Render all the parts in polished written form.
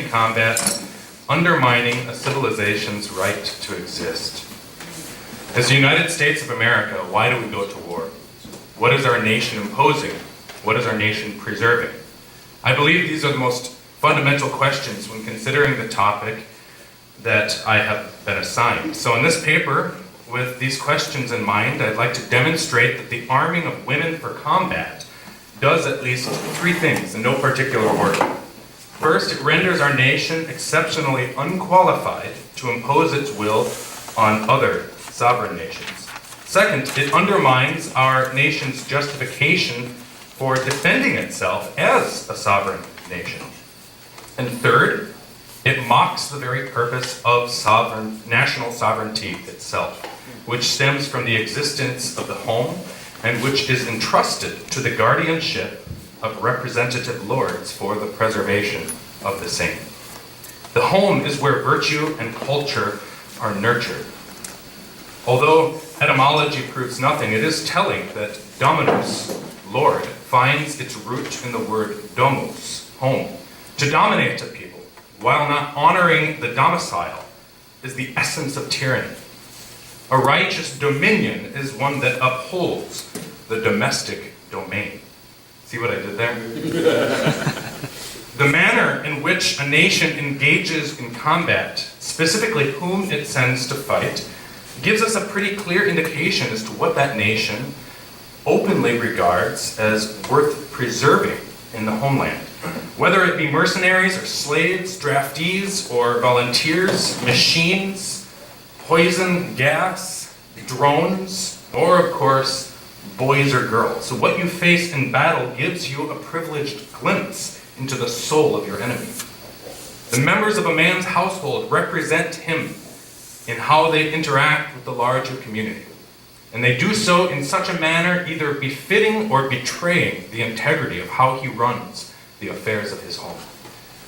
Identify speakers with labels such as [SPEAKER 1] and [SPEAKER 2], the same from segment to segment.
[SPEAKER 1] in combat, undermining a civilization's right to exist. As the United States of America, why do we go to war? What is our nation imposing? What is our nation preserving? I believe these are the most fundamental questions when considering the topic that I have been assigned. So in this paper, with these questions in mind, I'd like to demonstrate that the arming of women for combat does at least three things in no particular order. First, it renders our nation exceptionally unqualified to impose its will on other sovereign nations. Second, it undermines our nation's justification for defending itself as a sovereign nation. And third, it mocks the very purpose of national sovereignty itself, which stems from the existence of the home and which is entrusted to the guardianship of representative lords for the preservation of the same. The home is where virtue and culture are nurtured. Although etymology proves nothing, it is telling that dominus, Lord, finds its root in the word domus, home. To dominate a people, while not honoring the domicile, is the essence of tyranny. A righteous dominion is one that upholds the domestic domain. See what I did there? The manner in which a nation engages in combat, specifically whom it sends to fight, gives us a pretty clear indication as to what that nation openly regards as worth preserving in the homeland. Whether it be mercenaries or slaves, draftees or volunteers, machines, poison, gas, drones, or of course, boys or girls. So what you face in battle gives you a privileged glimpse into the soul of your enemy. The members of a man's household represent him in how they interact with the larger community. And they do so in such a manner either befitting or betraying the integrity of how he runs the affairs of his home.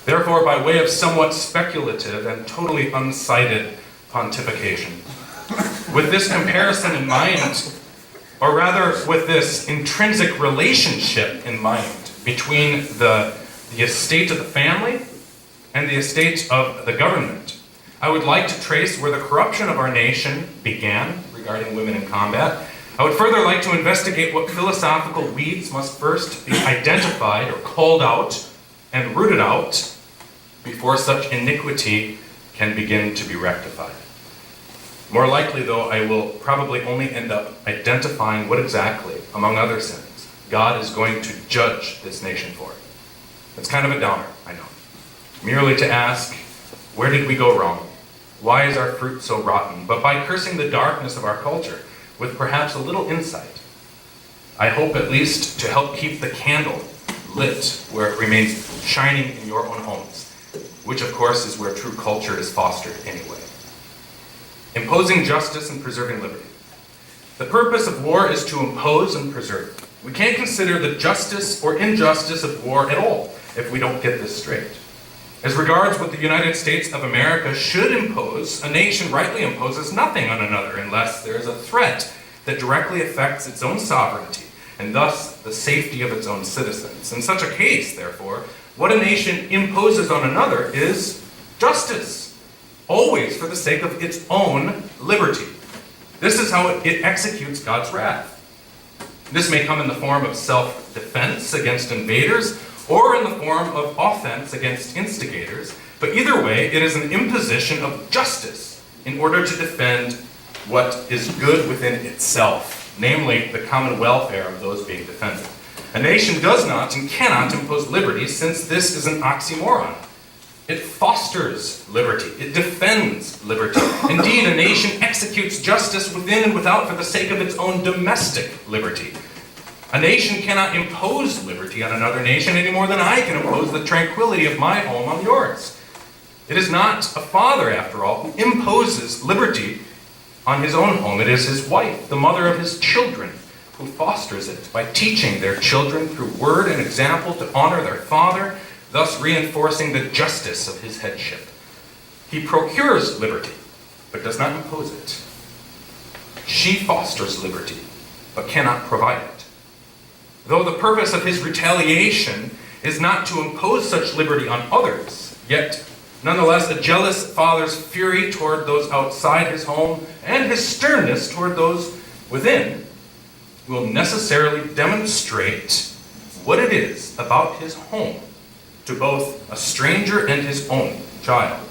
[SPEAKER 1] Therefore, by way of somewhat speculative and totally unsighted pontification, with this comparison in mind, or rather with this intrinsic relationship in mind between the estate of the family and the estate of the government, I would like to trace where the corruption of our nation began regarding women in combat. I would further like to investigate what philosophical weeds must first be identified or called out and rooted out before such iniquity can begin to be rectified. More likely, though, I will probably only end up identifying what exactly, among other sins, God is going to judge this nation for. It's kind of a downer, I know. Merely to ask, where did we go wrong? Why is our fruit so rotten? But by cursing the darkness of our culture, with perhaps a little insight, I hope at least to help keep the candle lit where it remains shining in your own homes, which of course is where true culture is fostered anyway. Imposing justice and preserving liberty. The purpose of war is to impose and preserve. We can't consider the justice or injustice of war at all if we don't get this straight. As regards what the United States of America should impose, a nation rightly imposes nothing on another unless there is a threat that directly affects its own sovereignty and thus the safety of its own citizens. In such a case, therefore, what a nation imposes on another is justice, always for the sake of its own liberty. This is how it executes God's wrath. This may come in the form of self-defense against invaders, or in the form of offense against instigators, but either way, it is an imposition of justice in order to defend what is good within itself, namely the common welfare of those being defended. A nation does not and cannot impose liberty, since this is an oxymoron. It fosters liberty. It defends liberty. Indeed, a nation executes justice within and without for the sake of its own domestic liberty. A nation cannot impose liberty on another nation any more than I can impose the tranquility of my home on yours. It is not a father, after all, who imposes liberty on his own home. It is his wife, the mother of his children, who fosters it by teaching their children through word and example to honor their father, thus reinforcing the justice of his headship. He procures liberty, but does not impose it. She fosters liberty, but cannot provide it. Though the purpose of his retaliation is not to impose such liberty on others, Yet, nonetheless, a jealous father's fury toward those outside his home and his sternness toward those within will necessarily demonstrate what it is about his home to both a stranger and his own child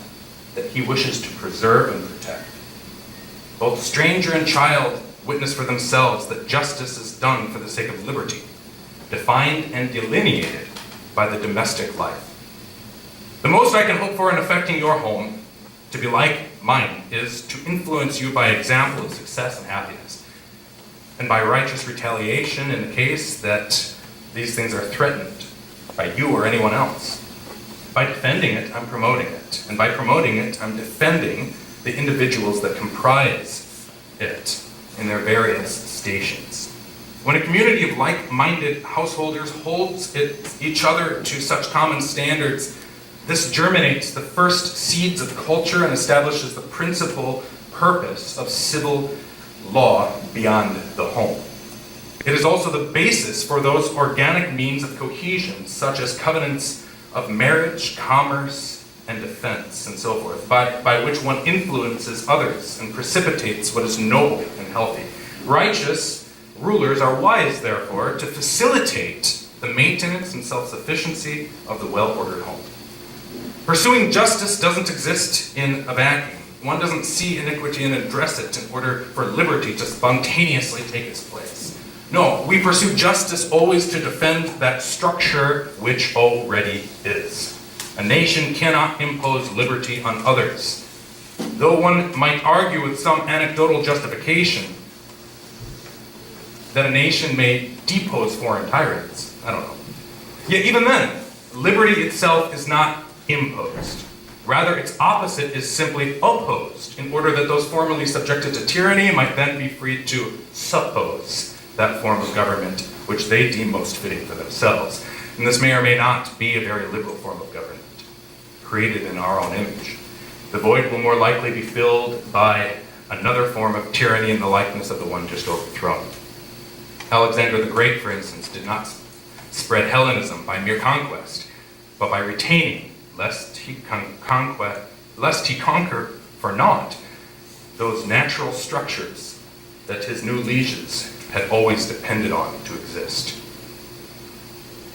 [SPEAKER 1] that he wishes to preserve and protect. Both stranger and child witness for themselves that justice is done for the sake of liberty, defined and delineated by the domestic life. The most I can hope for in affecting your home to be like mine is to influence you by example of success and happiness, and by righteous retaliation in the case that these things are threatened by you or anyone else. By defending it, I'm promoting it, and by promoting it, I'm defending the individuals that comprise it in their various stations. When a community of like-minded householders holds each other to such common standards, this germinates the first seeds of culture and establishes the principal purpose of civil law beyond the home. It is also the basis for those organic means of cohesion, such as covenants of marriage, commerce, and defense, and so forth, by which one influences others and precipitates what is noble and healthy. Righteous rulers are wise, therefore, to facilitate the maintenance and self-sufficiency of the well-ordered home. Pursuing justice doesn't exist in a vacuum. One doesn't see iniquity and address it in order for liberty to spontaneously take its place. No, we pursue justice always to defend that structure which already is. A nation cannot impose liberty on others. Though one might argue with some anecdotal justification that a nation may depose foreign tyrants, I don't know. Yet even then, liberty itself is not imposed. Rather, its opposite is simply opposed, in order that those formerly subjected to tyranny might then be free to suppose that form of government which they deem most fitting for themselves. And this may or may not be a very liberal form of government, created in our own image. The void will more likely be filled by another form of tyranny in the likeness of the one just overthrown. Alexander the Great, for instance, did not spread Hellenism by mere conquest, but by retaining, lest he conquer for naught those natural structures that his new lieges had always depended on to exist.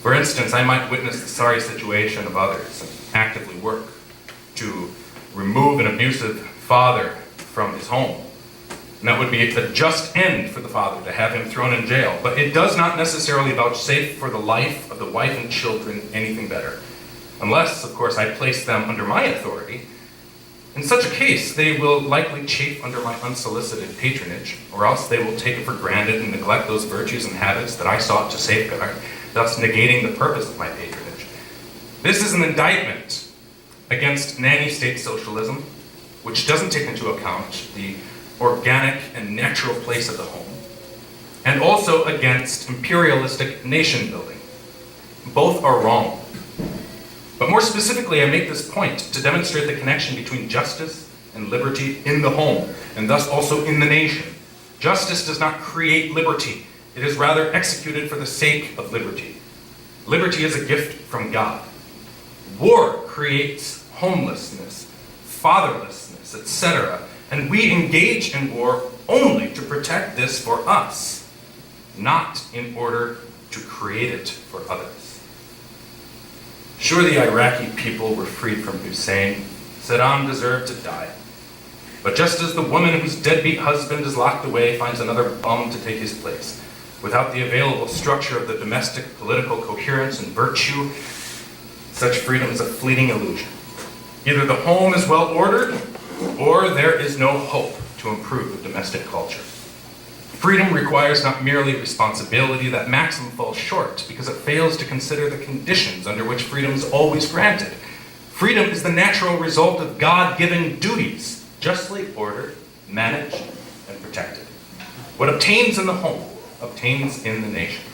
[SPEAKER 1] For instance, I might witness the sorry situation of others and actively work to remove an abusive father from his home. And that would be a just end for the father to have him thrown in jail. But it does not necessarily vouchsafe for the life of the wife and children anything better. Unless, of course, I place them under my authority. In such a case, they will likely chafe under my unsolicited patronage, or else they will take it for granted and neglect those virtues and habits that I sought to safeguard, thus negating the purpose of my patronage. This is an indictment against nanny-state socialism, which doesn't take into account the organic and natural place of the home, and also against imperialistic nation-building. Both are wrong. But more specifically, I make this point to demonstrate the connection between justice and liberty in the home, and thus also in the nation. Justice does not create liberty. It is rather executed for the sake of liberty. Liberty is a gift from God. War creates homelessness, fatherlessness, etc., and we engage in war only to protect this for us, not in order to create it for others. Sure, the Iraqi people were freed from Hussein. Saddam deserved to die. But just as the woman whose deadbeat husband is locked away finds another bum to take his place, without the available structure of the domestic political coherence and virtue, such freedom is a fleeting illusion. Either the home is well ordered, or there is no hope to improve the domestic culture. Freedom requires not merely responsibility. That maxim falls short because it fails to consider the conditions under which freedom is always granted. Freedom is the natural result of God-given duties, justly ordered, managed, and protected. What obtains in the home obtains in the nation.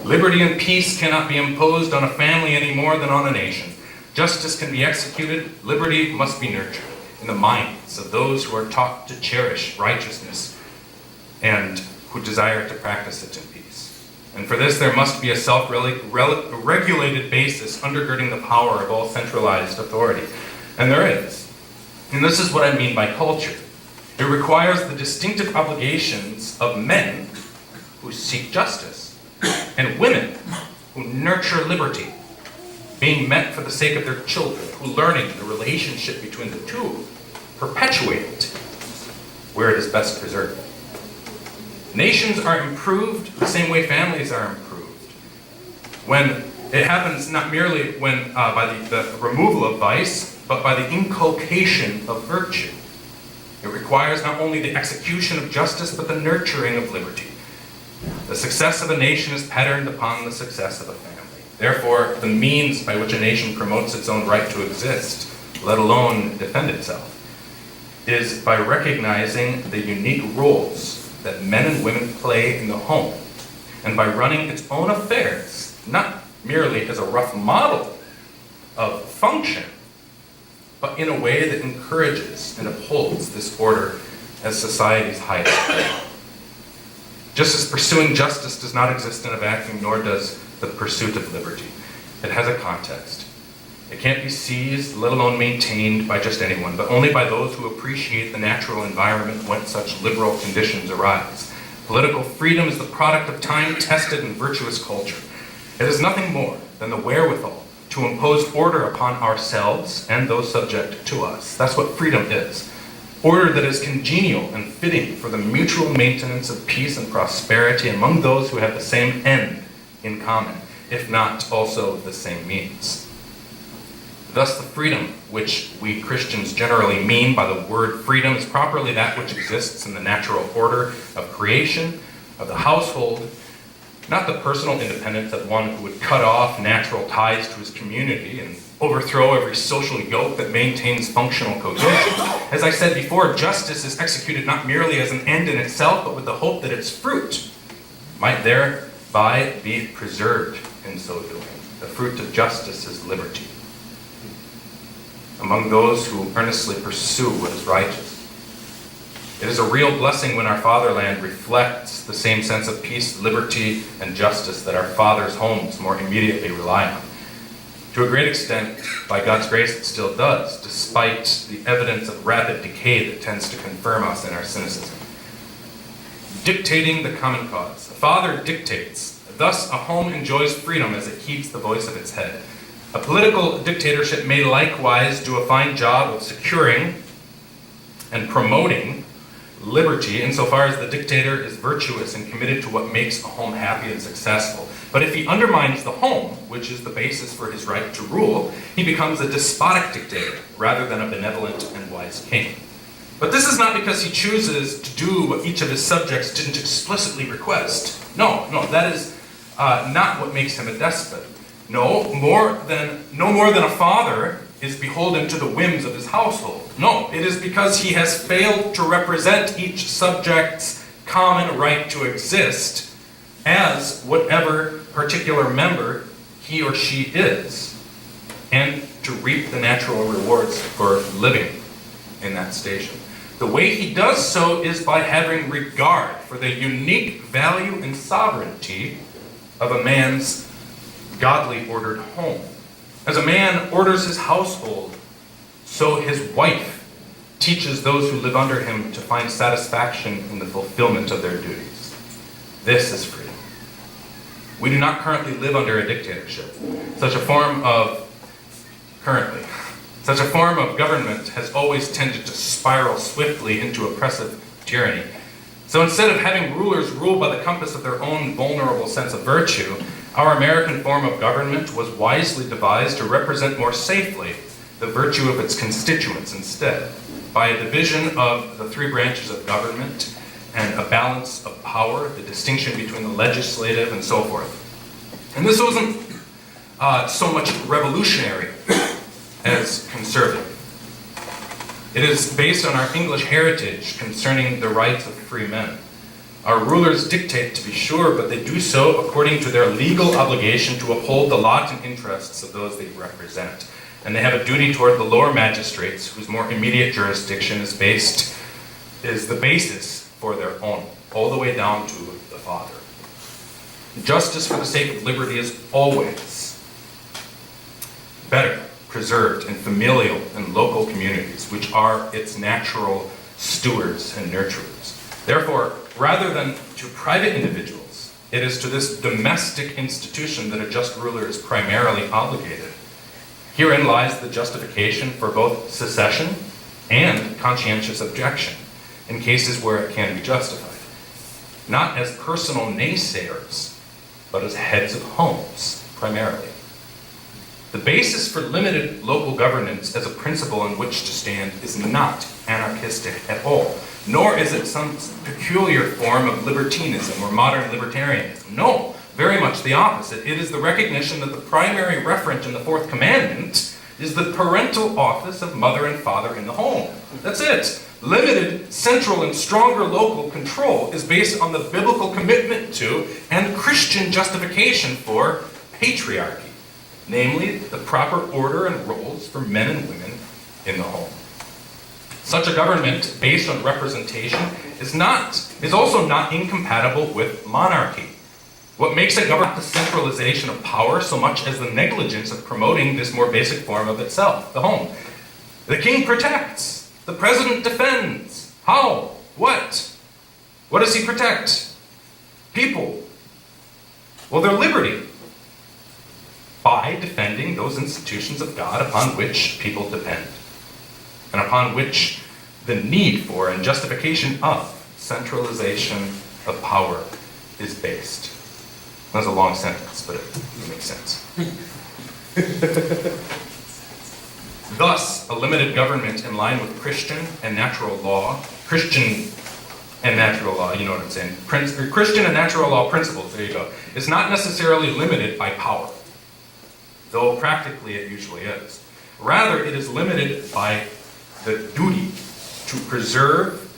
[SPEAKER 1] Liberty and peace cannot be imposed on a family any more than on a nation. Justice can be executed, liberty must be nurtured in the minds of those who are taught to cherish righteousness and who desire to practice it in peace. And for this, there must be a self-regulated basis undergirding the power of all centralized authority. And there is. And this is what I mean by culture. It requires the distinctive obligations of men who seek justice and women who nurture liberty, being met for the sake of their children, who learning the relationship between the two, perpetuate it where it is best preserved. Nations are improved the same way families are improved. When it happens not merely by the removal of vice, but by the inculcation of virtue. It requires not only the execution of justice, but the nurturing of liberty. The success of a nation is patterned upon the success of a family. Therefore, the means by which a nation promotes its own right to exist, let alone defend itself, is by recognizing the unique roles that men and women play in the home, and by running its own affairs, not merely as a rough model of function, but in a way that encourages and upholds this order as society's highest goal. Just as pursuing justice does not exist in a vacuum, nor does the pursuit of liberty. It has a context. It can't be seized, let alone maintained by just anyone, but only by those who appreciate the natural environment whence such liberal conditions arise. Political freedom is the product of time-tested and virtuous culture. It is nothing more than the wherewithal to impose order upon ourselves and those subject to us. That's what freedom is. Order that is congenial and fitting for the mutual maintenance of peace and prosperity among those who have the same end in common, if not also the same means. Thus, the freedom which we Christians generally mean by the word freedom is properly that which exists in the natural order of creation, of the household, not the personal independence of one who would cut off natural ties to his community and overthrow every social yoke that maintains functional cohesion. As I said before, justice is executed not merely as an end in itself, but with the hope that its fruit might thereby be preserved in so doing. The fruit of justice is liberty among those who earnestly pursue what is righteous. It is a real blessing when our fatherland reflects the same sense of peace, liberty, and justice that our fathers' homes more immediately rely on. To a great extent, by God's grace, it still does, despite the evidence of rapid decay that tends to confirm us in our cynicism. Dictating the common cause. A father dictates. Thus, a home enjoys freedom as it keeps the voice of its head. A political dictatorship may likewise do a fine job of securing and promoting liberty insofar as the dictator is virtuous and committed to what makes a home happy and successful. But if he undermines the home, which is the basis for his right to rule, he becomes a despotic dictator rather than a benevolent and wise king. But this is not because he chooses to do what each of his subjects didn't explicitly request. No, that is not what makes him a despot. No more than a father is beholden to the whims of his household. No, it is because he has failed to represent each subject's common right to exist as whatever particular member he or she is, and to reap the natural rewards for living in that station. The way he does so is by having regard for the unique value and sovereignty of a man's godly ordered home. As a man orders his household, so his wife teaches those who live under him to find satisfaction in the fulfillment of their duties. This is freedom. We do not currently live under a dictatorship. Such a form of government has always tended to spiral swiftly into oppressive tyranny. So instead of having rulers rule by the compass of their own vulnerable sense of virtue, our American form of government was wisely devised to represent more safely the virtue of its constituents instead, by a division of the three branches of government and a balance of power, the distinction between the legislative and so forth. And this wasn't so much revolutionary as conservative. It is based on our English heritage concerning the rights of free men. Our rulers dictate, to be sure, but they do so according to their legal obligation to uphold the lot and interests of those they represent. And they have a duty toward the lower magistrates, whose more immediate jurisdiction is the basis for their own, all the way down to the father. Justice for the sake of liberty is always better preserved in familial and local communities, which are its natural stewards and nurturers. Therefore, rather than to private individuals, it is to this domestic institution that a just ruler is primarily obligated. Herein lies the justification for both secession and conscientious objection in cases where it can be justified. Not as personal naysayers, but as heads of homes, primarily. The basis for limited local governance as a principle on which to stand is not anarchistic at all, nor is it some peculiar form of libertinism or modern libertarianism. No, very much the opposite. It is the recognition that the primary referent in the fourth commandment is the parental office of mother and father in the home. That's it. Limited, central, and stronger local control is based on the biblical commitment to and Christian justification for patriarchy, namely the proper order and roles for men and women in the home. Such a government based on representation is also not incompatible with monarchy. What makes a government the centralization of power so much as the negligence of promoting this more basic form of itself, the home. The king protects. The president defends. How? What? What does he protect? People. Well, their liberty. By defending those institutions of God upon which people depend, and upon which the need for and justification of centralization of power is based. That's a long sentence, but it makes sense. Thus, a limited government in line with Christian and natural law, you know what I'm saying, Christian and natural law principles, there you go, is not necessarily limited by power, though practically it usually is. Rather, it is limited by the duty to preserve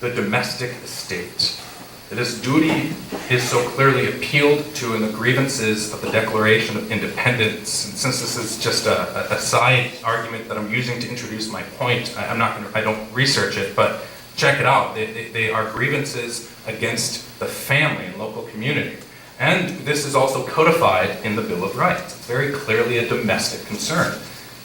[SPEAKER 1] the domestic estate. This duty is so clearly appealed to in the grievances of the Declaration of Independence. And since this is just a side argument that I'm using to introduce my point, I don't research it, but check it out. They are grievances against the family and local community. And this is also codified in the Bill of Rights. It's very clearly a domestic concern.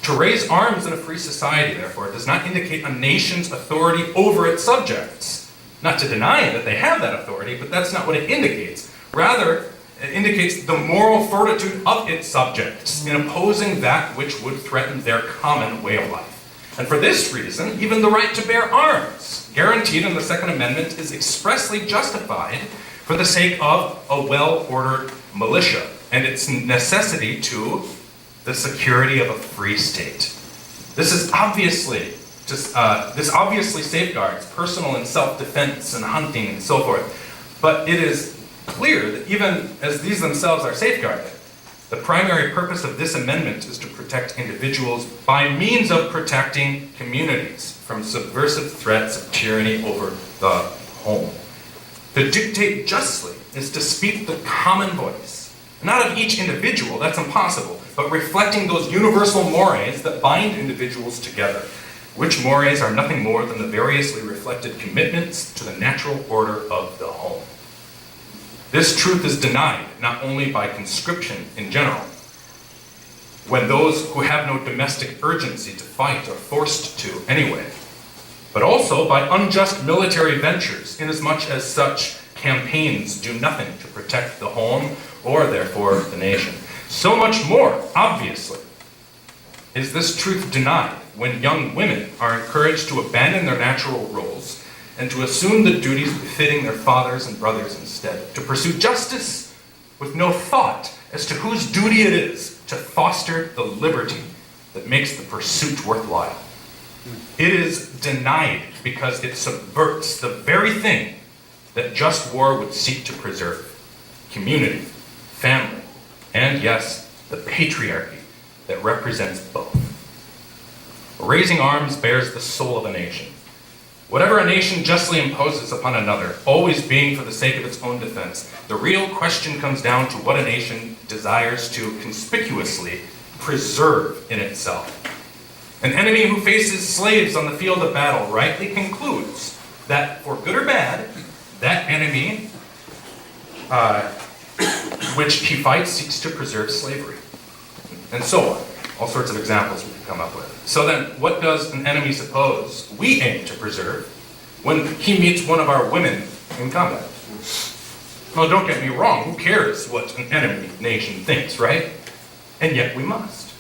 [SPEAKER 1] To raise arms in a free society, therefore, does not indicate a nation's authority over its subjects. Not to deny that they have that authority, but that's not what it indicates. Rather, it indicates the moral fortitude of its subjects in opposing that which would threaten their common way of life. And for this reason, even the right to bear arms, guaranteed in the Second Amendment, is expressly justified for the sake of a well-ordered militia and its necessity to the security of a free state. This obviously safeguards personal and self-defense and hunting and so forth. But it is clear that even as these themselves are safeguarded, the primary purpose of this amendment is to protect individuals by means of protecting communities from subversive threats of tyranny over the home. To dictate justly is to speak the common voice, not of each individual, that's impossible, but reflecting those universal mores that bind individuals together, which mores are nothing more than the variously reflected commitments to the natural order of the home. This truth is denied not only by conscription in general, when those who have no domestic urgency to fight are forced to anyway, but also by unjust military ventures, inasmuch as such campaigns do nothing to protect the home or therefore the nation. So much more, obviously, is this truth denied when young women are encouraged to abandon their natural roles and to assume the duties befitting their fathers and brothers instead, to pursue justice with no thought as to whose duty it is to foster the liberty that makes the pursuit worthwhile. It is denied because it subverts the very thing that just war would seek to preserve: community, family, and yes, the patriarchy that represents both. Raising arms bears the soul of a nation. Whatever a nation justly imposes upon another, always being for the sake of its own defense, the real question comes down to what a nation desires to conspicuously preserve in itself. An enemy who faces slaves on the field of battle rightly concludes that, for good or bad, that enemy which he fights seeks to preserve slavery. And so on. All sorts of examples we could come up with. So then, what does an enemy suppose we aim to preserve when he meets one of our women in combat? Well, don't get me wrong, who cares what an enemy nation thinks, right? And yet we must.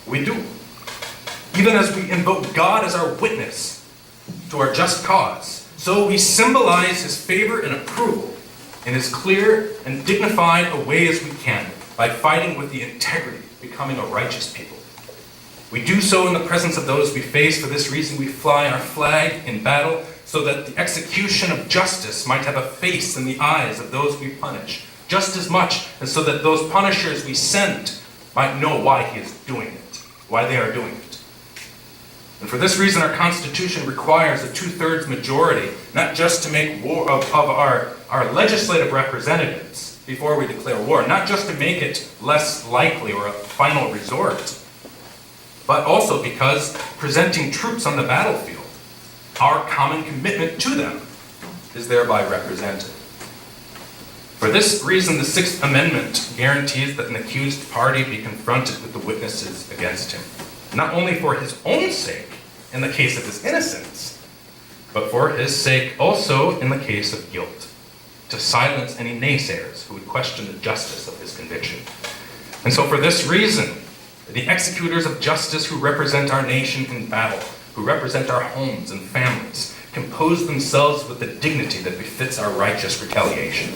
[SPEAKER 1] We do. Even as we invoke God as our witness to our just cause, so we symbolize his favor and approval in as clear and dignified a way as we can by fighting with the integrity, becoming a righteous people. We do so in the presence of those we face. For this reason, we fly our flag in battle so that the execution of justice might have a face in the eyes of those we punish, just as much as so that those punishers we send might know why he is doing it, why they are doing it. And for this reason, our Constitution requires a 2/3 majority, not just to make war of our legislative representatives before we declare war, not just to make it less likely or a final resort, but also because presenting troops on the battlefield, our common commitment to them is thereby represented. For this reason, the Sixth Amendment guarantees that an accused party be confronted with the witnesses against him, not only for his own sake in the case of his innocence, but for his sake also in the case of guilt, to silence any naysayers who would question the justice of his conviction. And so for this reason, the executors of justice who represent our nation in battle, who represent our homes and families, compose themselves with the dignity that befits our righteous retaliation.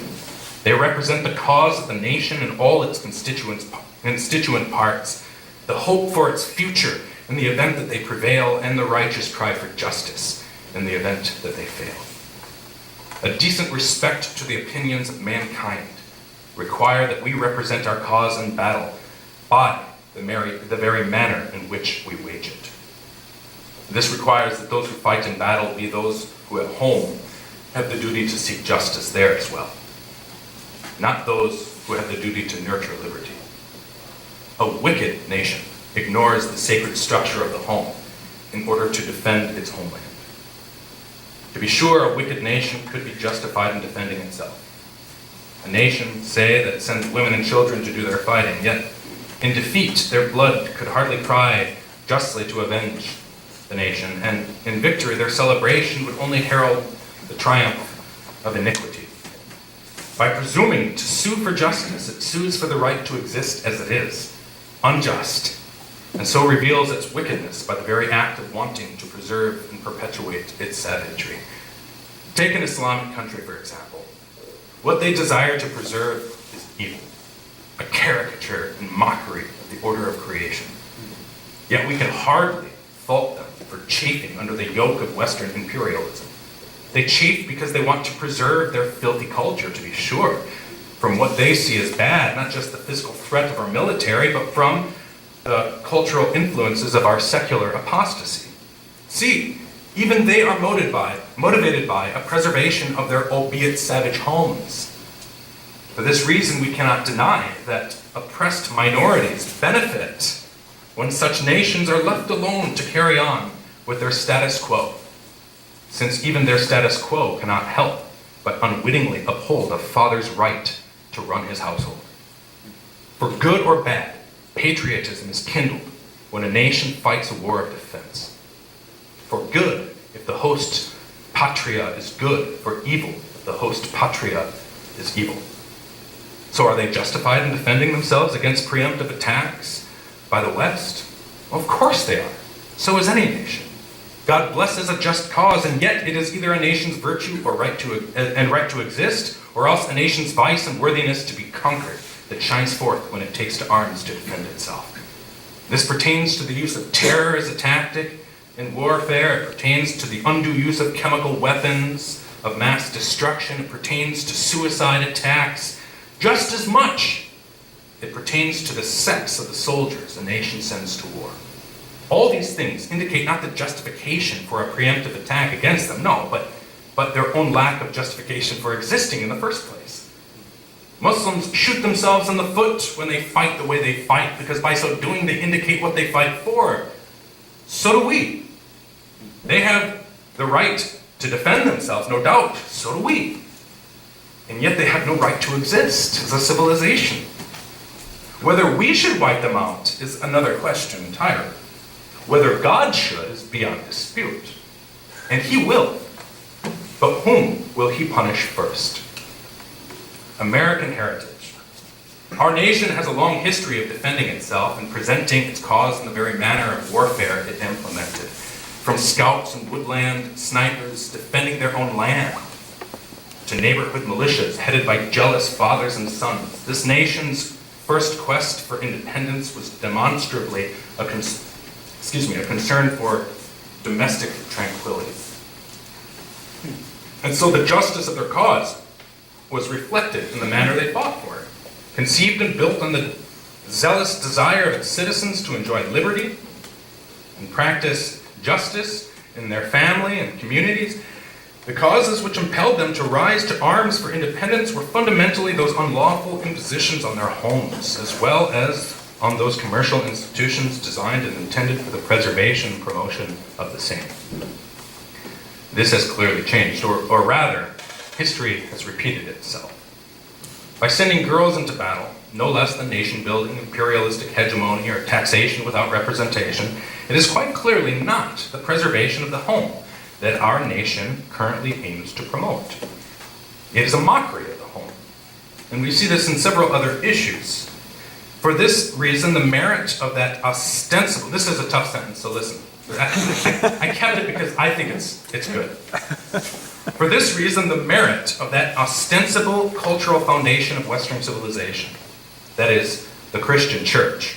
[SPEAKER 1] They represent the cause of the nation and all its constituent parts, the hope for its future in the event that they prevail, and the righteous cry for justice in the event that they fail. A decent respect to the opinions of mankind require that we represent our cause in battle by the very manner in which we wage it. This requires that those who fight in battle be those who at home have the duty to seek justice there as well, not those who have the duty to nurture liberty. A wicked nation ignores the sacred structure of the home in order to defend its homeland. To be sure, a wicked nation could be justified in defending itself. A nation, say, that sends women and children to do their fighting, yet in defeat their blood could hardly cry justly to avenge the nation, and in victory their celebration would only herald the triumph of iniquity. By presuming to sue for justice, it sues for the right to exist as it is, unjust, and so reveals its wickedness by the very act of wanting to preserve and perpetuate its savagery. Take an Islamic country, for example. What they desire to preserve is evil, a caricature and mockery of the order of creation. Yet we can hardly fault them for chafing under the yoke of Western imperialism. They chafe because they want to preserve their filthy culture, to be sure, from what they see as bad, not just the physical threat of our military, but from the cultural influences of our secular apostasy. See, even they are motivated by a preservation of their albeit savage homes. For this reason, we cannot deny that oppressed minorities benefit when such nations are left alone to carry on with their status quo, since even their status quo cannot help but unwittingly uphold a father's right to run his household. For good or bad, patriotism is kindled when a nation fights a war of defense. For good, if the host patria is good. For evil, if the host patria is evil. So are they justified in defending themselves against preemptive attacks by the West? Well, of course they are. So is any nation. God blesses a just cause, and yet it is either a nation's virtue or right to exist, or else a nation's vice and worthiness to be conquered, that shines forth when it takes to arms to defend itself. This pertains to the use of terror as a tactic in warfare. It pertains to the undue use of chemical weapons of mass destruction. It pertains to suicide attacks. Just as much, it pertains to the sex of the soldiers a nation sends to war. All these things indicate not the justification for a preemptive attack against them, no, but their own lack of justification for existing in the first place. Muslims shoot themselves in the foot when they fight the way they fight, because by so doing they indicate what they fight for. So do we. They have the right to defend themselves, no doubt. So do we. and yet they have no right to exist as a civilization. Whether we should wipe them out is another question entirely. Whether God should is beyond dispute, and he will. But whom will he punish first? American heritage. Our nation has a long history of defending itself and presenting its cause in the very manner of warfare it implemented. From scouts and woodland snipers defending their own land, to neighborhood militias headed by jealous fathers and sons. This nation's first quest for independence was demonstrably a concern for domestic tranquility. And so the justice of their cause was reflected in the manner they fought for it, conceived and built on the zealous desire of its citizens to enjoy liberty and practice justice in their family and communities. The causes which impelled them to rise to arms for independence were fundamentally those unlawful impositions on their homes, as well as on those commercial institutions designed and intended for the preservation and promotion of the same. This has clearly changed, or rather, history has repeated itself. By sending girls into battle, no less than nation-building, imperialistic hegemony, or taxation without representation, it is quite clearly not the preservation of the home that our nation currently aims to promote. It is a mockery of the home. And we see this in several other issues. For this reason, the merit of that ostensible, this is a tough sentence, so listen. I kept it because I think it's good. For this reason, the merit of that ostensible cultural foundation of Western civilization, that is, the Christian church,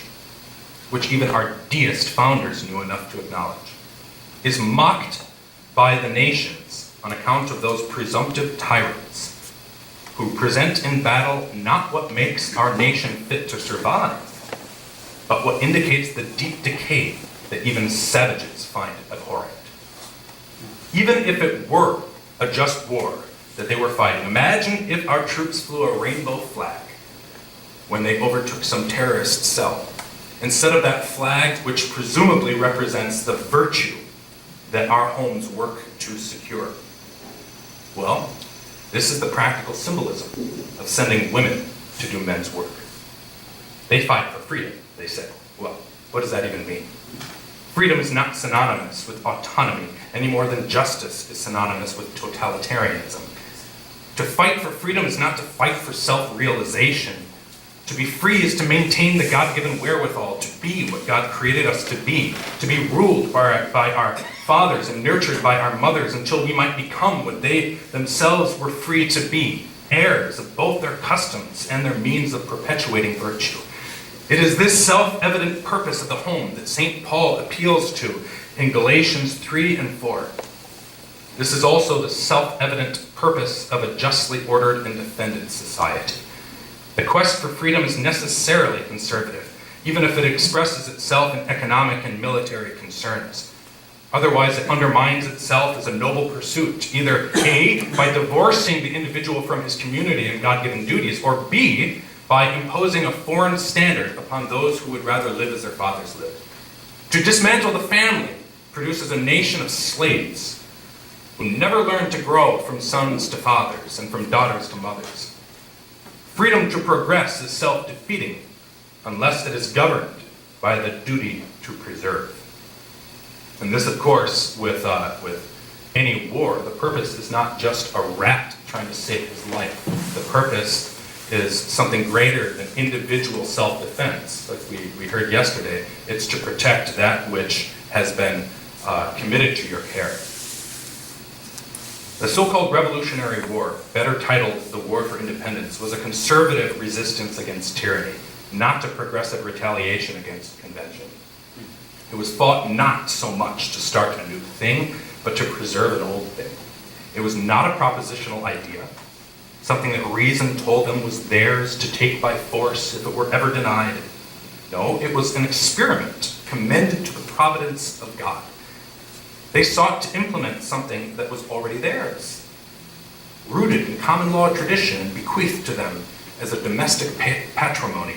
[SPEAKER 1] which even our deist founders knew enough to acknowledge, is mocked by the nations on account of those presumptive tyrants who present in battle not what makes our nation fit to survive, but what indicates the deep decay that even savages find abhorrent. Even if it were a just war that they were fighting, imagine if our troops flew a rainbow flag when they overtook some terrorist cell, instead of that flag which presumably represents the virtue that our homes work to secure. Well, this is the practical symbolism of sending women to do men's work. They fight for freedom, they say. Well, what does that even mean? Freedom is not synonymous with autonomy any more than justice is synonymous with totalitarianism. To fight for freedom is not to fight for self-realization. To be free is to maintain the God-given wherewithal to be what God created us to be ruled by our fathers and nurtured by our mothers until we might become what they themselves were free to be, heirs of both their customs and their means of perpetuating virtue. It is this self-evident purpose of the home that St. Paul appeals to in Galatians 3 and 4. This is also the self-evident purpose of a justly ordered and defended society. The quest for freedom is necessarily conservative, even if it expresses itself in economic and military concerns. Otherwise, it undermines itself as a noble pursuit, either A, by divorcing the individual from his community and God-given duties, or B, by imposing a foreign standard upon those who would rather live as their fathers lived. To dismantle the family produces a nation of slaves who never learn to grow from sons to fathers and from daughters to mothers. Freedom to progress is self-defeating unless it is governed by the duty to preserve. And this, of course, with any war, the purpose is not just a rat trying to save his life. The purpose is something greater than individual self-defense. Like we heard yesterday, it's to protect that which has been committed to your care. The so-called Revolutionary War, better titled the War for Independence, was a conservative resistance against tyranny, not a progressive retaliation against convention. It was fought not so much to start a new thing, but to preserve an old thing. It was not a propositional idea, something that reason told them was theirs to take by force if it were ever denied. No, it was an experiment commended to the providence of God. They sought to implement something that was already theirs, rooted in common law tradition and bequeathed to them as a domestic patrimony,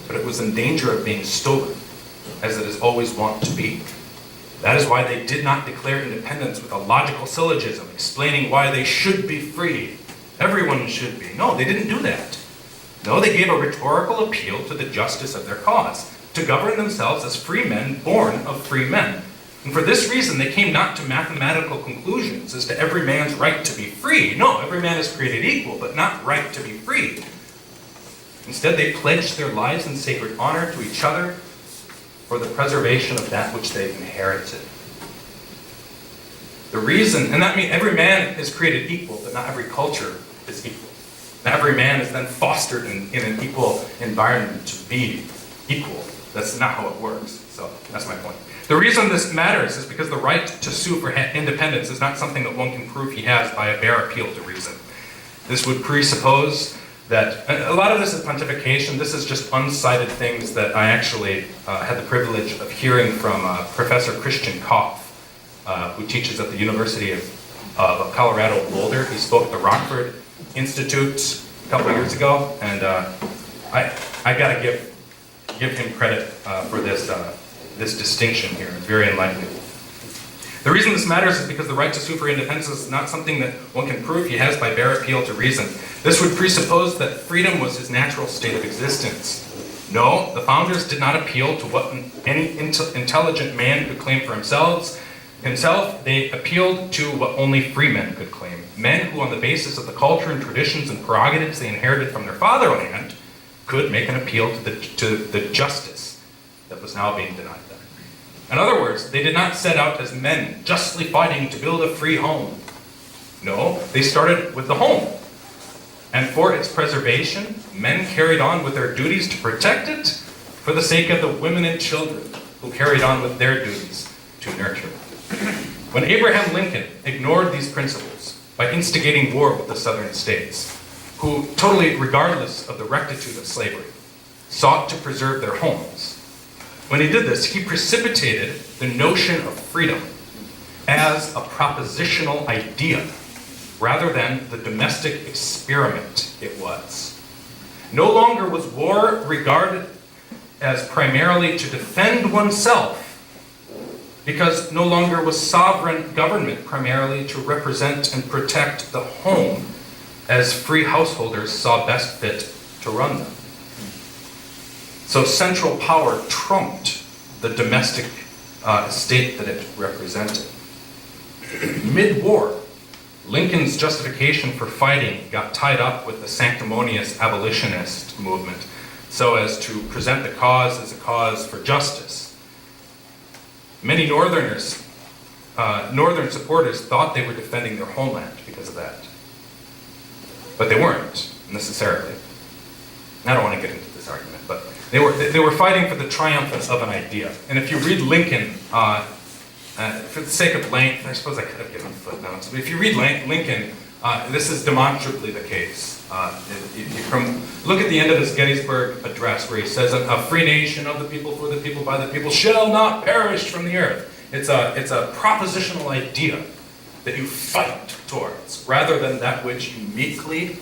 [SPEAKER 1] but it was in danger of being stolen, as it is always wont to be. That is why they did not declare independence with a logical syllogism explaining why they should be free. Everyone should be. No, they didn't do that. No, they gave a rhetorical appeal to the justice of their cause, to govern themselves as free men born of free men. And for this reason, they came not to mathematical conclusions as to every man's right to be free. No, every man is created equal, but not right to be free. Instead, they pledged their lives in sacred honor to each other for the preservation of that which they inherited. The reason, and that means every man is created equal, but not every culture is equal. Not every man is then fostered in an equal environment to be equal. That's not how it works. So that's my point. The reason this matters is because the right to sue for independence is not something that one can prove he has by a bare appeal to reason. This would presuppose that, a lot of this is pontification. This is just uncited things that I actually had the privilege of hearing from Professor Christian Koff, who teaches at the University of Colorado Boulder. He spoke at the Rockford Institute a couple of years ago, and I gotta give him credit for this distinction here. It's very enlightening. The reason this matters is because the right to sue for independence is not something that one can prove he has by bare appeal to reason. This would presuppose that freedom was his natural state of existence. No, the founders did not appeal to what any intelligent man could claim for himself. They appealed to what only free men could claim. Men who, on the basis of the culture and traditions and prerogatives they inherited from their fatherland, could make an appeal to the justice that was now being denied them. In other words, they did not set out as men justly fighting to build a free home. No, they started with the home. And for its preservation, men carried on with their duties to protect it for the sake of the women and children who carried on with their duties to nurture it. When Abraham Lincoln ignored these principles by instigating war with the southern states, who, totally regardless of the rectitude of slavery, sought to preserve their homes, when he did this, he precipitated the notion of freedom as a propositional idea rather than the domestic experiment it was. No longer was war regarded as primarily to defend oneself, because no longer was sovereign government primarily to represent and protect the home as free householders saw best fit to run them. So central power trumped the domestic state that it represented. Mid-war, Lincoln's justification for fighting got tied up with the sanctimonious abolitionist movement so as to present the cause as a cause for justice. Many northern supporters thought they were defending their homeland because of that. But they weren't, necessarily. I don't want to get into this argument, but they were fighting for the triumph of an idea. And if you read Lincoln, for the sake of length, I suppose I could have given footnotes, but if you read Lincoln, this is demonstrably the case. Look at the end of his Gettysburg Address, where he says, "A free nation of the people, for the people, by the people, shall not perish from the earth." It's a propositional idea that you fight towards, rather than that which you meekly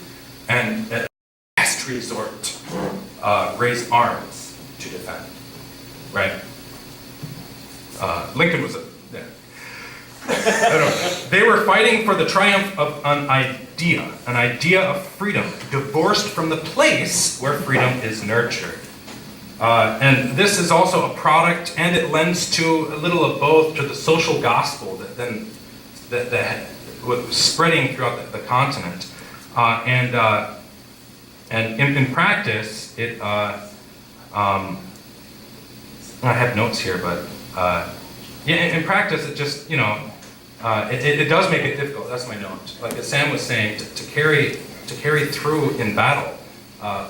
[SPEAKER 1] and at last resort raise arms to defend. Right? Lincoln was they were fighting for the triumph of an idea of freedom, divorced from the place where freedom is nurtured. And this is also a product, and it lends to a little of both, to the social gospel that was spreading throughout the continent. And in practice, it, I have notes here, but in practice, it just, it does make it difficult. That's my note. Like as Sam was saying, to carry through in battle,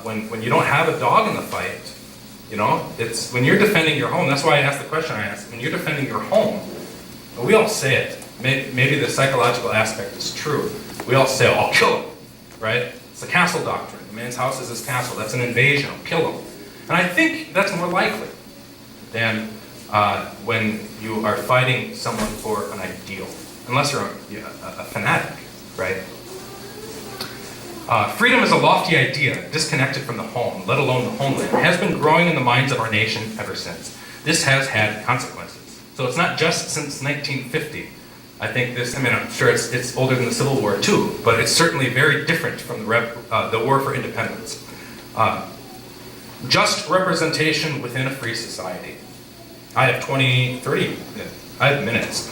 [SPEAKER 1] when you don't have a dog in the fight, it's when you're defending your home. That's why I asked the question I asked. When you're defending your home, we all say it. Maybe the psychological aspect is true. We all say, "I'll kill him," right? It's the castle doctrine. The man's house is his castle. That's an invasion. I'll kill him. And I think that's more likely than when you are fighting someone for an ideal, unless you're a fanatic, right? Freedom is a lofty idea, disconnected from the home, let alone the homeland. It has been growing in the minds of our nation ever since. This has had consequences. So it's not just since 1950 I think this, I'm sure it's older than the Civil War too, but it's certainly very different from the War for Independence. Just representation within a free society. I have 30, I have minutes.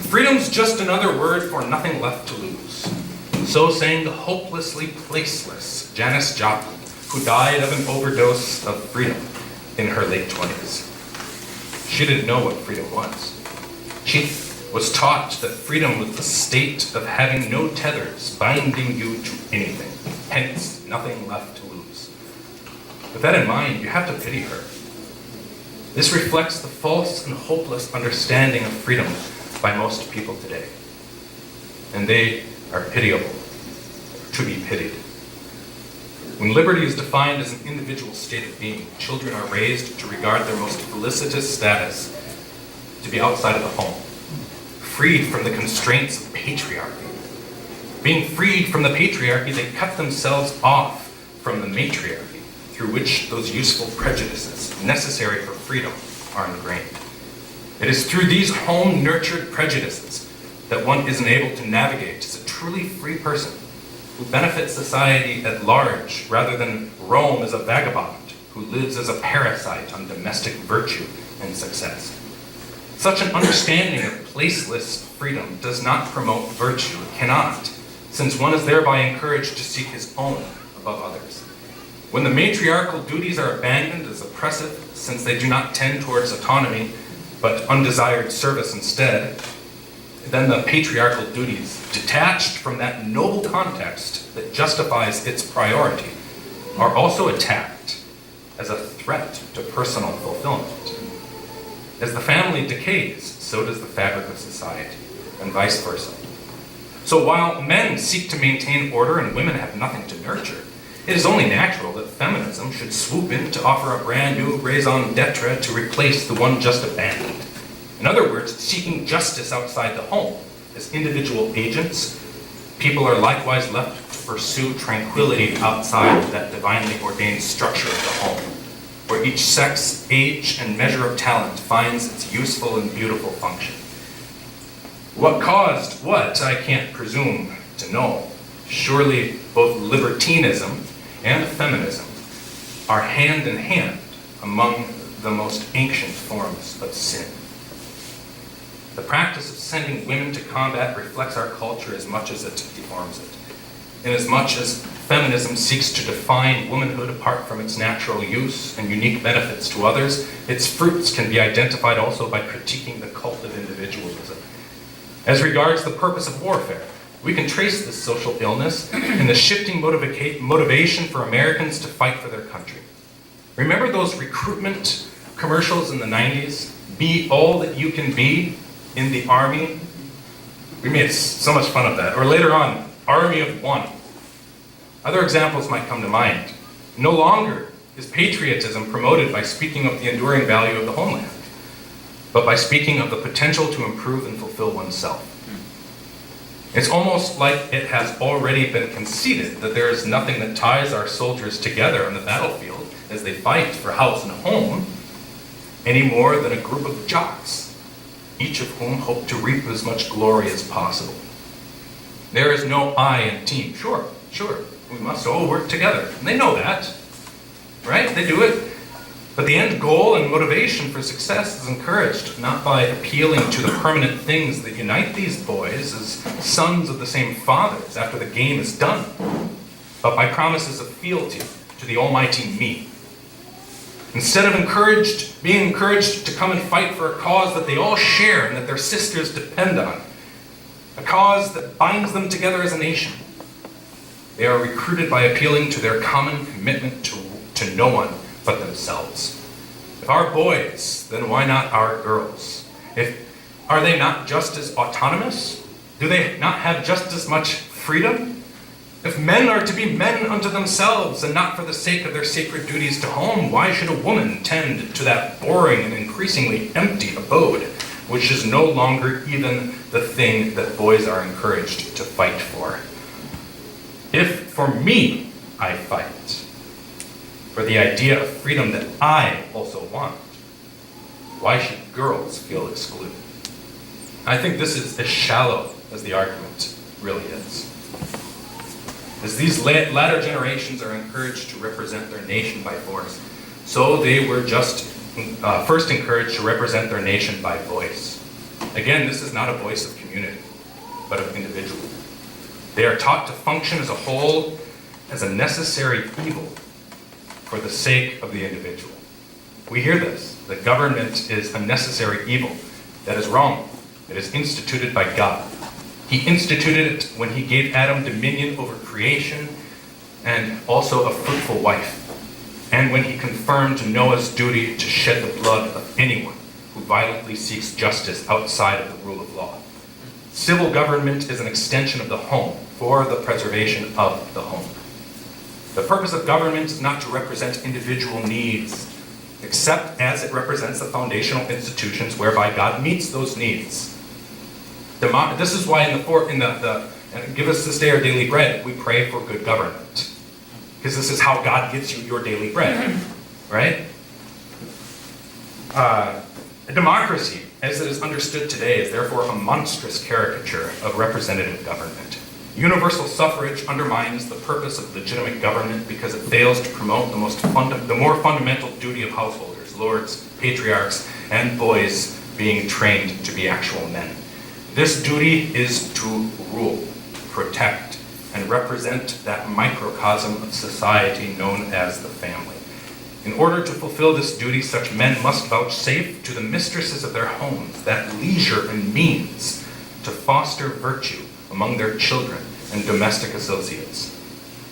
[SPEAKER 1] Freedom's just another word for nothing left to lose. So sang the hopelessly placeless Janis Joplin, who died of an overdose of freedom in her late 20s. She didn't know what freedom was. She was taught that freedom was the state of having no tethers binding you to anything, hence nothing left to lose. With that in mind, you have to pity her. This reflects the false and hopeless understanding of freedom by most people today. And they are pitiable, to be pitied. When liberty is defined as an individual state of being, children are raised to regard their most felicitous status to be outside of the home, freed from the constraints of patriarchy. Being freed from the patriarchy, they cut themselves off from the matriarchy, through which those useful prejudices necessary for freedom are ingrained. It is through these home-nurtured prejudices that one is enabled to navigate as a truly free person who benefits society at large rather than roam as a vagabond who lives as a parasite on domestic virtue and success. Such an understanding of placeless freedom does not promote virtue. It cannot, since one is thereby encouraged to seek his own above others. When the matriarchal duties are abandoned as oppressive, since they do not tend towards autonomy, but undesired service instead, then the patriarchal duties, detached from that noble context that justifies its priority, are also attacked as a threat to personal fulfillment. As the family decays, so does the fabric of society, and vice versa. So while men seek to maintain order and women have nothing to nurture, it is only natural that feminism should swoop in to offer a brand new raison d'etre to replace the one just abandoned. In other words, seeking justice outside the home. As individual agents, people are likewise left to pursue tranquility outside that divinely ordained structure of the home, where each sex, age, and measure of talent finds its useful and beautiful function. What caused what, I can't presume to know. Surely both libertinism and feminism are hand in hand among the most ancient forms of sin. The practice of sending women to combat reflects our culture as much as it deforms it. Inasmuch as feminism seeks to define womanhood apart from its natural use and unique benefits to others, its fruits can be identified also by critiquing the cult of individualism. As regards the purpose of warfare, we can trace this social illness in the shifting motivation for Americans to fight for their country. Remember those recruitment commercials in the 90s? Be all that you can be in the Army? We made so much fun of that. Or later on, Army of One. Other examples might come to mind. No longer is patriotism promoted by speaking of the enduring value of the homeland, but by speaking of the potential to improve and fulfill oneself. It's almost like it has already been conceded that there is nothing that ties our soldiers together on the battlefield as they fight for house and home, any more than a group of jocks, each of whom hope to reap as much glory as possible. There is no I in team. Sure, we must all work together. And they know that, right? They do it. But the end goal and motivation for success is encouraged not by appealing to the permanent things that unite these boys as sons of the same fathers after the game is done, but by promises of fealty to the almighty me. Instead of being encouraged to come and fight for a cause that they all share and that their sisters depend on, a cause that binds them together as a nation, they are recruited by appealing to their common commitment to no one but themselves. If our boys, then why not our girls? Are they not just as autonomous? Do they not have just as much freedom? If men are to be men unto themselves and not for the sake of their sacred duties to home, why should a woman tend to that boring and increasingly empty abode, which is no longer even the thing that boys are encouraged to fight for? If for me I fight, for the idea of freedom that I also want, why should girls feel excluded? I think this is as shallow as the argument really is. As these latter generations are encouraged to represent their nation by force, so they were just first encouraged to represent their nation by voice. Again, this is not a voice of community, but of individual. They are taught to function as a whole, as a necessary evil for the sake of the individual. We hear this. The government is a necessary evil. That is wrong. It is instituted by God. He instituted it when he gave Adam dominion over creation and also a fruitful wife, and when he confirmed Noah's duty to shed the blood of anyone who violently seeks justice outside of the rule of law. Civil government is an extension of the home for the preservation of the home. The purpose of government is not to represent individual needs, except as it represents the foundational institutions whereby God meets those needs. This is why and give us this day our daily bread, we pray for good government. Because this is how God gives you your daily bread, right? A democracy, as it is understood today, is therefore a monstrous caricature of representative government. Universal suffrage undermines the purpose of legitimate government because it fails to promote the more fundamental duty of householders, lords, patriarchs, and boys being trained to be actual men. This duty is to rule, protect, and represent that microcosm of society known as the family. In order to fulfill this duty, such men must vouchsafe to the mistresses of their homes that leisure and means to foster virtue among their children and domestic associates.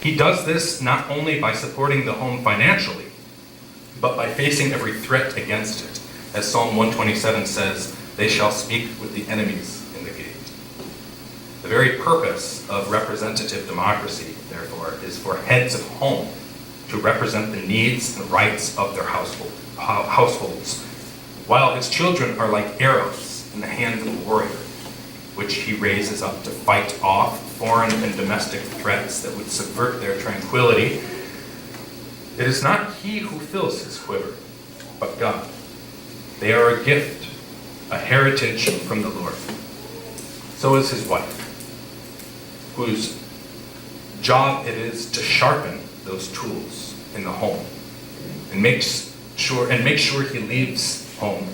[SPEAKER 1] He does this not only by supporting the home financially, but by facing every threat against it. As Psalm 127 says, they shall speak with the enemies in the gate. The very purpose of representative democracy, therefore, is for heads of home to represent the needs and rights of their households, while his children are like arrows in the hands of a warrior, which he raises up to fight off foreign and domestic threats that would subvert their tranquility. It is not he who fills his quiver, but God. They are a gift, a heritage from the Lord. So is his wife, whose job it is to sharpen those tools in the home and make sure he leaves home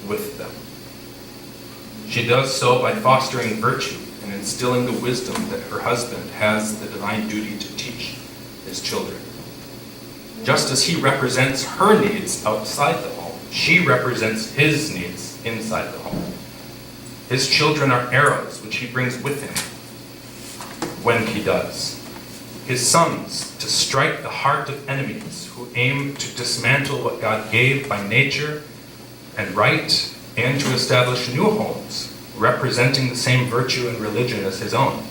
[SPEAKER 1] with them. She does so by fostering virtue and instilling the wisdom that her husband has the divine duty to teach his children. Just as he represents her needs outside the home, she represents his needs inside the home. His children are arrows which he brings with him when he does. His sons to strike the heart of enemies who aim to dismantle what God gave by nature and right, and to establish new homes representing the same virtue and religion as his own.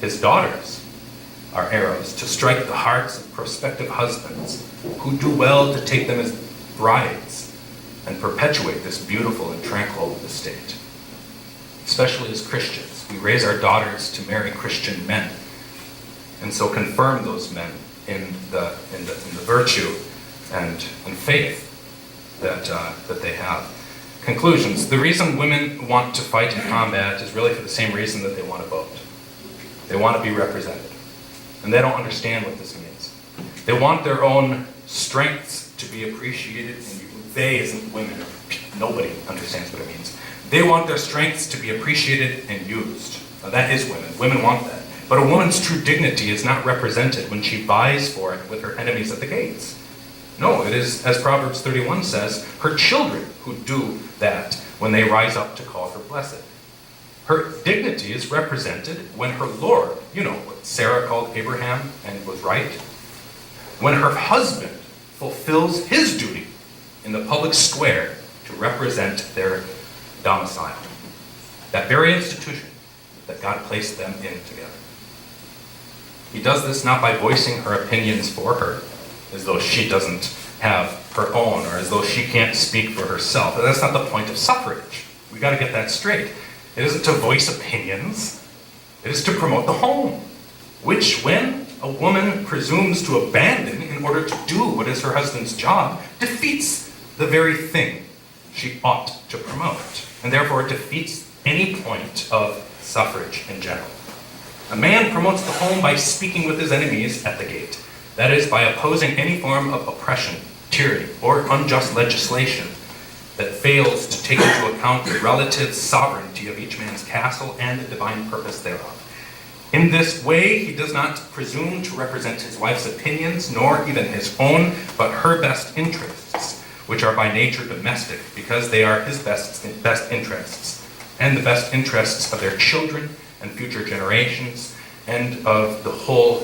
[SPEAKER 1] His daughters are arrows to strike the hearts of prospective husbands who do well to take them as brides and perpetuate this beautiful and tranquil estate. Especially as Christians, we raise our daughters to marry Christian men, and so confirm those men in the virtue and faith that they have. Conclusions. The reason women want to fight in combat is really for the same reason that they want to vote. They want to be represented. And they don't understand what this means. They want their own strengths to be appreciated, and they isn't women. Nobody understands what it means. They want their strengths to be appreciated and used. Now, that is women. Women want that. But a woman's true dignity is not represented when she vies for it with her enemies at the gates. No, it is, as Proverbs 31 says, her children who do that when they rise up to call her blessed. Her dignity is represented when her Lord, you know what Sarah called Abraham and was right, when her husband fulfills his duty in the public square to represent their domicile, that very institution that God placed them in together. He does this not by voicing her opinions for her, as though she doesn't have her own, or as though she can't speak for herself. That's not the point of suffrage. We got to get that straight. It isn't to voice opinions. It is to promote the home, which, when a woman presumes to abandon in order to do what is her husband's job, defeats the very thing she ought to promote, and therefore it defeats any point of suffrage in general. A man promotes the home by speaking with his enemies at the gate. That is, by opposing any form of oppression, tyranny, or unjust legislation that fails to take into account the relative sovereignty of each man's castle and the divine purpose thereof. In this way, he does not presume to represent his wife's opinions, nor even his own, but her best interests, which are by nature domestic, because they are his best interests, and the best interests of their children and future generations, and of the whole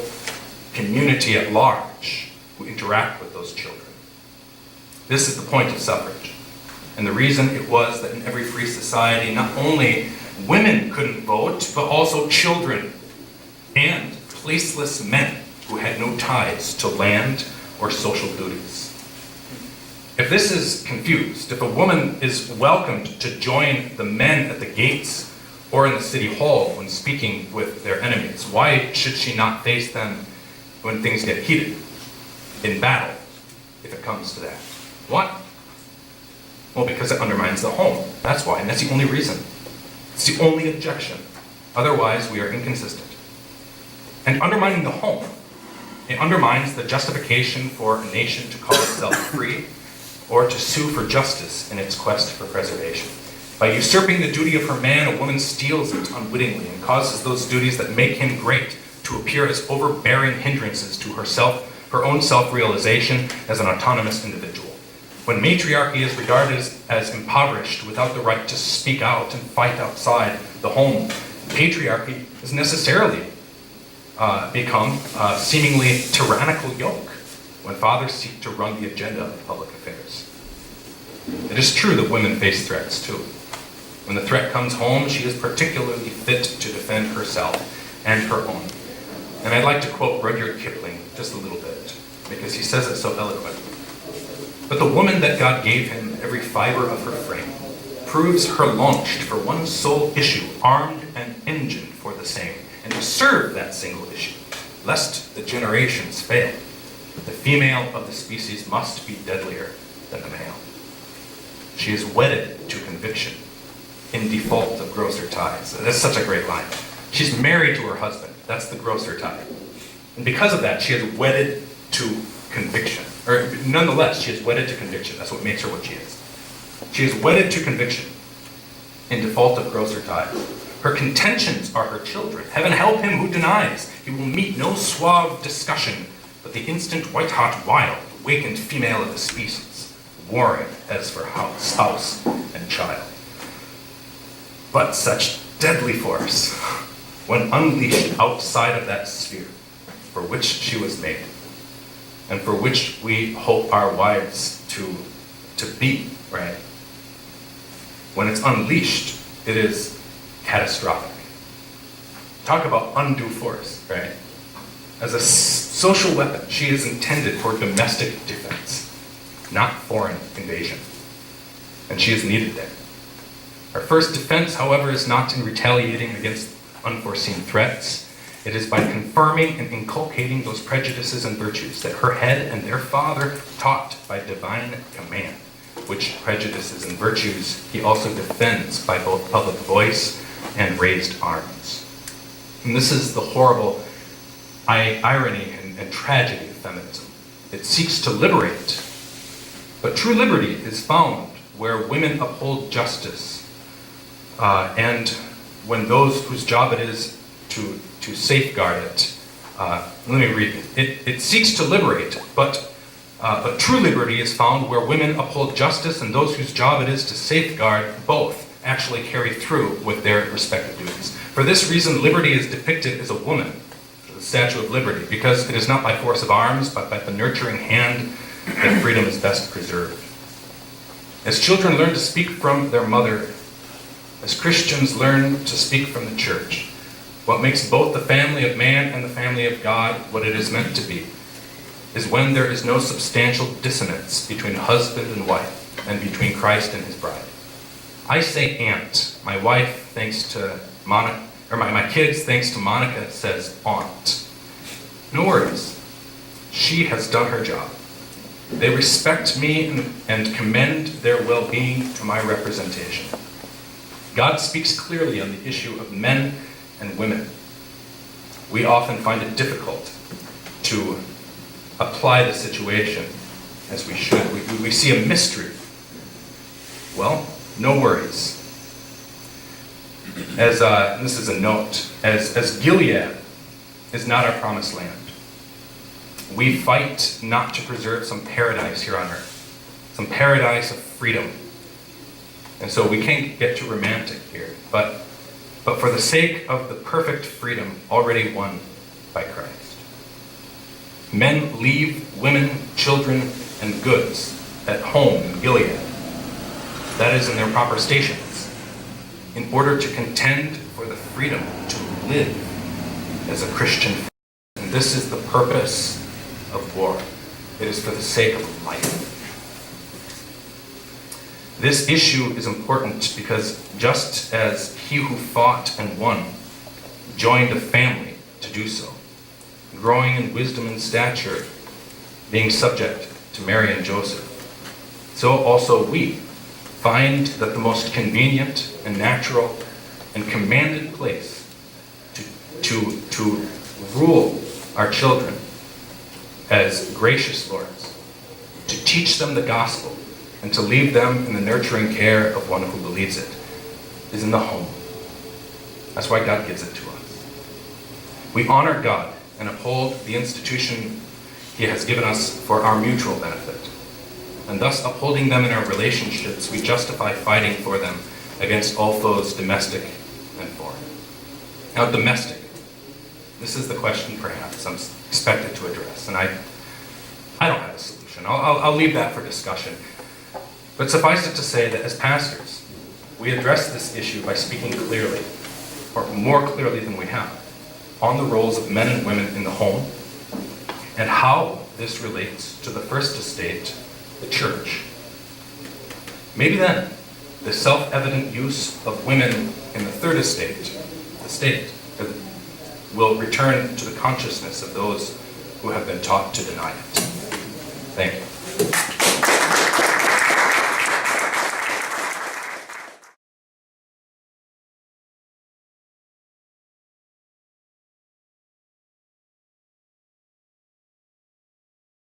[SPEAKER 1] community at large who interact with those children. This is the point of suffrage. And the reason it was that in every free society, not only women couldn't vote, but also children and placeless men who had no ties to land or social duties. If this is confused, if a woman is welcomed to join the men at the gates or in the city hall when speaking with their enemies, why should she not face them when things get heated in battle, if it comes to that? Why? Well, because it undermines the home. That's why, and that's the only reason. It's the only objection. Otherwise, we are inconsistent. And undermining the home, it undermines the justification for a nation to call itself free or to sue for justice in its quest for preservation. By usurping the duty of her man, a woman steals it unwittingly and causes those duties that make him great to appear as overbearing hindrances to her own self-realization as an autonomous individual. When matriarchy is regarded as impoverished without the right to speak out and fight outside the home, patriarchy is necessarily become a seemingly tyrannical yoke when fathers seek to run the agenda of public affairs. It is true that women face threats too. When the threat comes home, she is particularly fit to defend herself and her own. And I'd like to quote Rudyard Kipling just a little bit, because he says it so eloquently. But the woman that God gave him, every fiber of her frame, proves her launched for one sole issue, armed and engined for the same, and to serve that single issue, lest the generations fail. The female of the species must be deadlier than the male. She is wedded to conviction in default of grosser ties. That's such a great line. She's married to her husband. That's the grosser tie. And because of that, she is wedded to conviction. Or nonetheless, she is wedded to conviction. That's what makes her what she is. She is wedded to conviction in default of grosser ties. Her contentions are her children. Heaven help him who denies. He will meet no suave discussion, but the instant white-hot wild, awakened female of the species, warring as for spouse and child. But such deadly force, when unleashed outside of that sphere for which she was made, and for which we hope our wives to be, right? When it's unleashed, it is catastrophic. Talk about undue force, right? As a social weapon, she is intended for domestic defense, not foreign invasion. And she is needed there. Our first defense, however, is not in retaliating against unforeseen threats. It is by confirming and inculcating those prejudices and virtues that her head and their father taught by divine command, which prejudices and virtues he also defends by both public voice and raised arms. And this is the horrible irony and tragedy of feminism. It seeks to liberate, but true liberty is found where women uphold justice and when those whose job it is to safeguard it. Let me read it. It seeks to liberate, but true liberty is found where women uphold justice and those whose job it is to safeguard both actually carry through with their respective duties. For this reason, liberty is depicted as a woman, the Statue of Liberty, because it is not by force of arms, but by the nurturing hand that freedom is best preserved. As children learn to speak from their mother, as Christians learn to speak from the church, what makes both the family of man and the family of God what it is meant to be is when there is no substantial dissonance between husband and wife and between Christ and his bride. I say aunt. My wife, thanks to Monica, or my kids, thanks to Monica, says aunt. No worries. She has done her job. They respect me and commend their well-being to my representation. God speaks clearly on the issue of men and women. We often find it difficult to apply the situation as we should. We see a mystery. Well, no worries. This is a note, as Gilead is not our promised land, we fight not to preserve some paradise here on earth, some paradise of freedom. And so we can't get too romantic here, but for the sake of the perfect freedom already won by Christ. Men leave women, children, and goods at home in Gilead, that is in their proper stations, in order to contend for the freedom to live as a Christian. And this is the purpose of war. It is for the sake of life. This issue is important because just as he who fought and won joined a family to do so, growing in wisdom and stature, being subject to Mary and Joseph, so also we find that the most convenient and natural and commanded place to rule our children as gracious lords, to teach them the gospel, and to leave them in the nurturing care of one who believes it, is in the home. That's why God gives it to us. We honor God and uphold the institution he has given us for our mutual benefit. And thus, upholding them in our relationships, we justify fighting for them against all foes, domestic and foreign. Now, domestic. This is the question, perhaps, I'm expected to address. And I don't have a solution. I'll leave that for discussion. But suffice it to say that as pastors, we address this issue by speaking clearly, or more clearly than we have, on the roles of men and women in the home, and how this relates to the first estate, the church. Maybe then, the self-evident use of women in the third estate, the state, will return to the consciousness of those who have been taught to deny it. Thank you.